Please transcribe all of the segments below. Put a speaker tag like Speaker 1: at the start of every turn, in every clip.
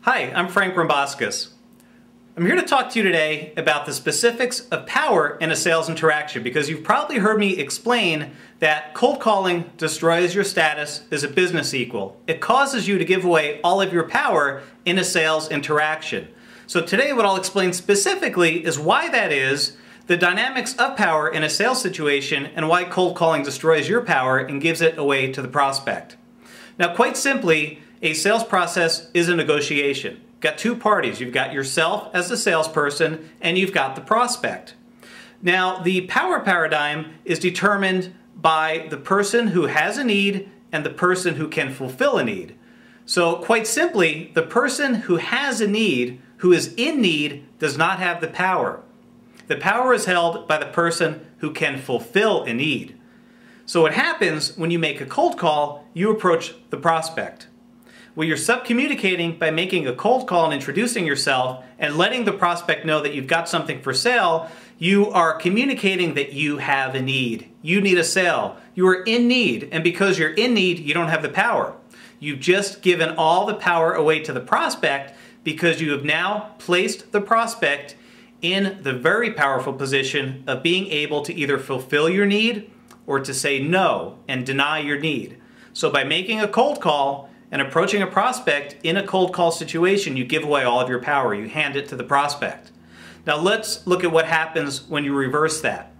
Speaker 1: Hi, I'm Frank Romboskis. I'm here to talk to you today about the specifics of power in a sales interaction because you've probably heard me explain that cold calling destroys your status as a business equal. It causes you to give away all of your power in a sales interaction. So today what I'll explain specifically is why that is, the dynamics of power in a sales situation, and why cold calling destroys your power and gives it away to the prospect. Now, quite simply, a sales process is a negotiation. You've got two parties. You've got yourself as the salesperson, and you've got the prospect. Now, the power paradigm is determined by the person who has a need and the person who can fulfill a need. So, quite simply, the person who has a need, who is in need, does not have the power. The power is held by the person who can fulfill a need. So what happens when you make a cold call, you approach the prospect. Well, you're sub-communicating by making a cold call and introducing yourself and letting the prospect know that you've got something for sale. You are communicating that you have a need. You need a sale. You are in need, and because you're in need, you don't have the power. You've just given all the power away to the prospect because you have now placed the prospect in the very powerful position of being able to either fulfill your need or to say no and deny your need. So by making a cold call and approaching a prospect in a cold call situation, you give away all of your power. You hand it to the prospect. Now let's look at what happens when you reverse that.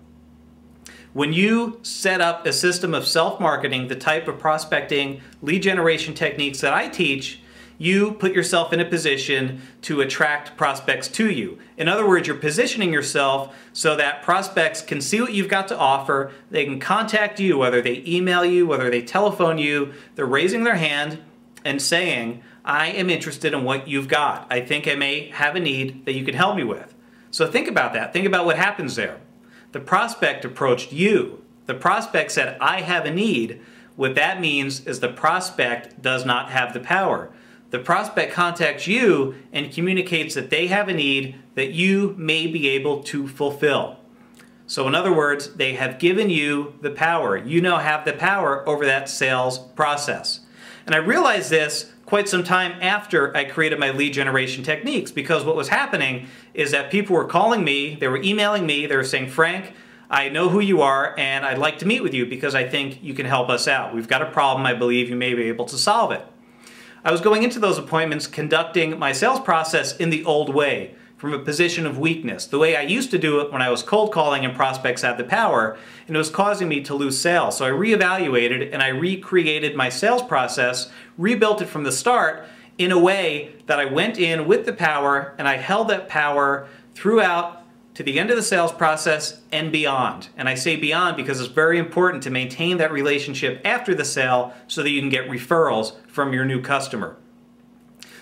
Speaker 1: When you set up a system of self-marketing, the type of prospecting lead generation techniques that I teach, you put yourself in a position to attract prospects to you. In other words, you're positioning yourself so that prospects can see what you've got to offer. They can contact you, whether they email you, whether they telephone you. They're raising their hand and saying, I am interested in what you've got. I think I may have a need that you can help me with. So think about that. Think about what happens there. The prospect approached you. The prospect said, I have a need. What that means is the prospect does not have the power. The prospect contacts you and communicates that they have a need that you may be able to fulfill. So in other words, they have given you the power. You now have the power over that sales process. And I realized this quite some time after I created my lead generation techniques, because what was happening is that people were calling me, they were emailing me, they were saying, Frank, I know who you are and I'd like to meet with you because I think you can help us out. We've got a problem, I believe you may be able to solve it. I was going into those appointments conducting my sales process in the old way, from a position of weakness, the way I used to do it when I was cold calling and prospects had the power, and it was causing me to lose sales. So I reevaluated and I recreated my sales process, rebuilt it from the start in a way that I went in with the power and I held that power throughout to the end of the sales process and beyond. And I say beyond because it's very important to maintain that relationship after the sale so that you can get referrals from your new customer.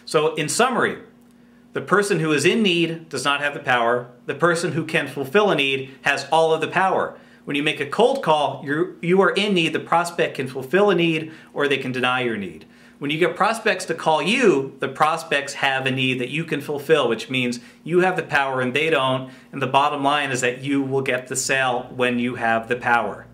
Speaker 1: So in summary, the person who is in need does not have the power. The person who can fulfill a need has all of the power. When you make a cold call, you are in need. The prospect can fulfill a need or they can deny your need. When you get prospects to call you, the prospects have a need that you can fulfill, which means you have the power and they don't. And the bottom line is that you will get the sale when you have the power.